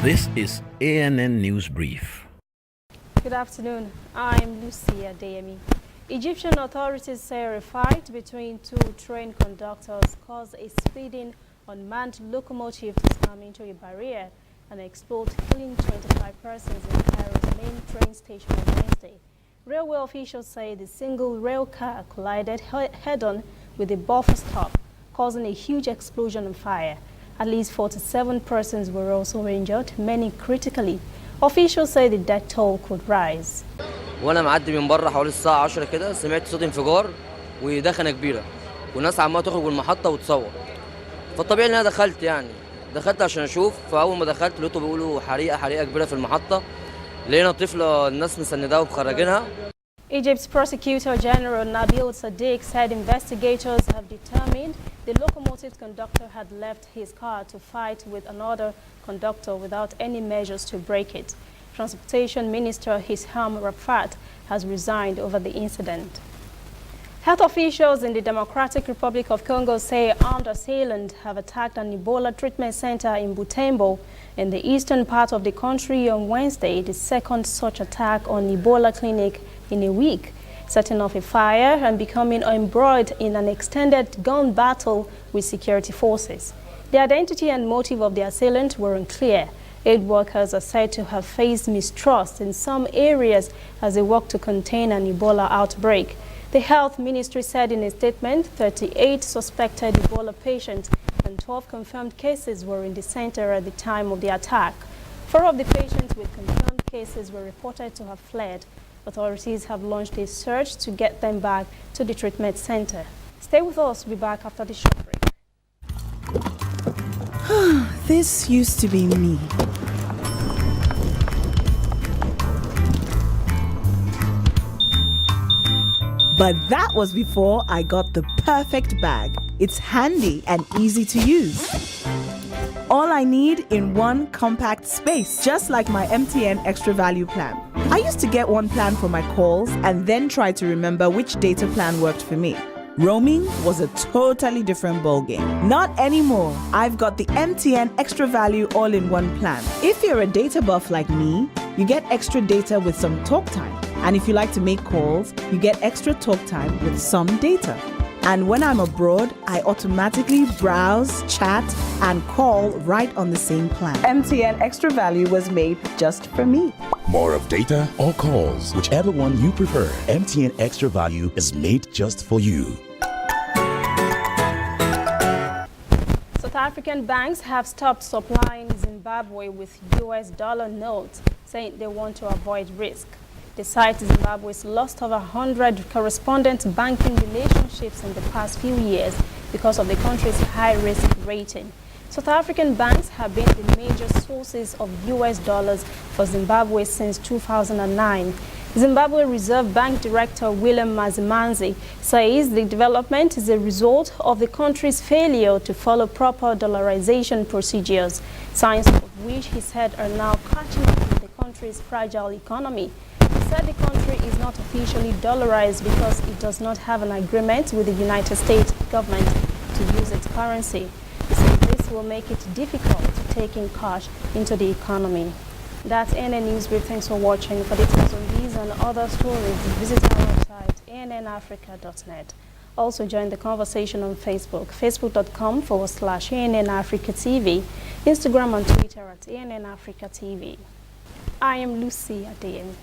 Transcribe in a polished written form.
This is ANN News Brief. Good afternoon. I'm Lucia Adeyemi. Egyptian authorities say a fight between two train conductors caused a speeding unmanned locomotive to slam into a barrier and explode, killing 25 persons in Cairo's main train station on Wednesday. Railway officials say the single rail car collided head-on with a buffer stop, causing a huge explosion and fire. At least 47 persons were also injured, many critically. Officials say the death toll could rise. وانا معدي من بره حوالي الساعه 10 كده سمعت صوت انفجار ودخنه كبيره والناس عماله تخرج من المحطه وتصور. فالطبيعي ان انا دخلت عشان اشوف. فاول ما دخلت لقيته بيقولوا حريقه كبيره في المحطه. لقينا طفله الناس مسنداها ومخرجينها. Egypt's Prosecutor General Nabil Sadiq said investigators have determined the locomotive conductor had left his car to fight with another conductor without any measures to break it. Transportation Minister Hisham Rafat has resigned over the incident. Health officials in the Democratic Republic of Congo say armed assailants have attacked an Ebola treatment center in Butembo in the eastern part of the country on Wednesday, the second such attack on Ebola clinic in a week, setting off a fire and becoming embroiled in an extended gun battle with security forces. The identity and motive of the assailant were unclear. Aid workers are said to have faced mistrust in some areas as they work to contain an Ebola outbreak. The health ministry said in a statement 38 suspected Ebola patients and 12 confirmed cases were in the center at the time of the attack. 4 of the patients with confirmed cases were reported to have fled. Authorities have launched a search to get them back to the treatment center. Stay with us. We'll be back after the short break. This used to be me. But that was before I got the perfect bag. It's handy and easy to use. All I need in one compact space, just like my MTN Extra Value plan. I used to get one plan for my calls and then try to remember which data plan worked for me. Roaming was a totally different ballgame. Not anymore. I've got the MTN Extra Value all-in-one plan. If you're a data buff like me, you get extra data with some talk time. And if you like to make calls, you get extra talk time with some data. And when I'm abroad, I automatically browse, chat, and call right on the same plan. MTN Extra Value was made just for me. More of data or calls, whichever one you prefer. MTN Extra Value is made just for you. South African banks have stopped supplying Zimbabwe with US dollar notes, saying they want to avoid risk. The site Zimbabwe's lost over 100 correspondent banking relationships in the past few years because of the country's high-risk rating. South African banks have been the major sources of US dollars for Zimbabwe since 2009. Zimbabwe Reserve Bank Director William Mazimanzi says the development is a result of the country's failure to follow proper dollarization procedures, signs of which he said are now catching up with the country's fragile economy. He said the country is not officially dollarized because it does not have an agreement with the United States government to use its currency. He said this will make it difficult to take in cash into the economy. That's ANN News Brief. Thanks for watching. For details on these and other stories, visit our website, annafrica.net. Also join the conversation on Facebook, facebook.com/ANN Africa TV, Instagram and Twitter at ANN Africa TV. I am Lucy Adeyemi.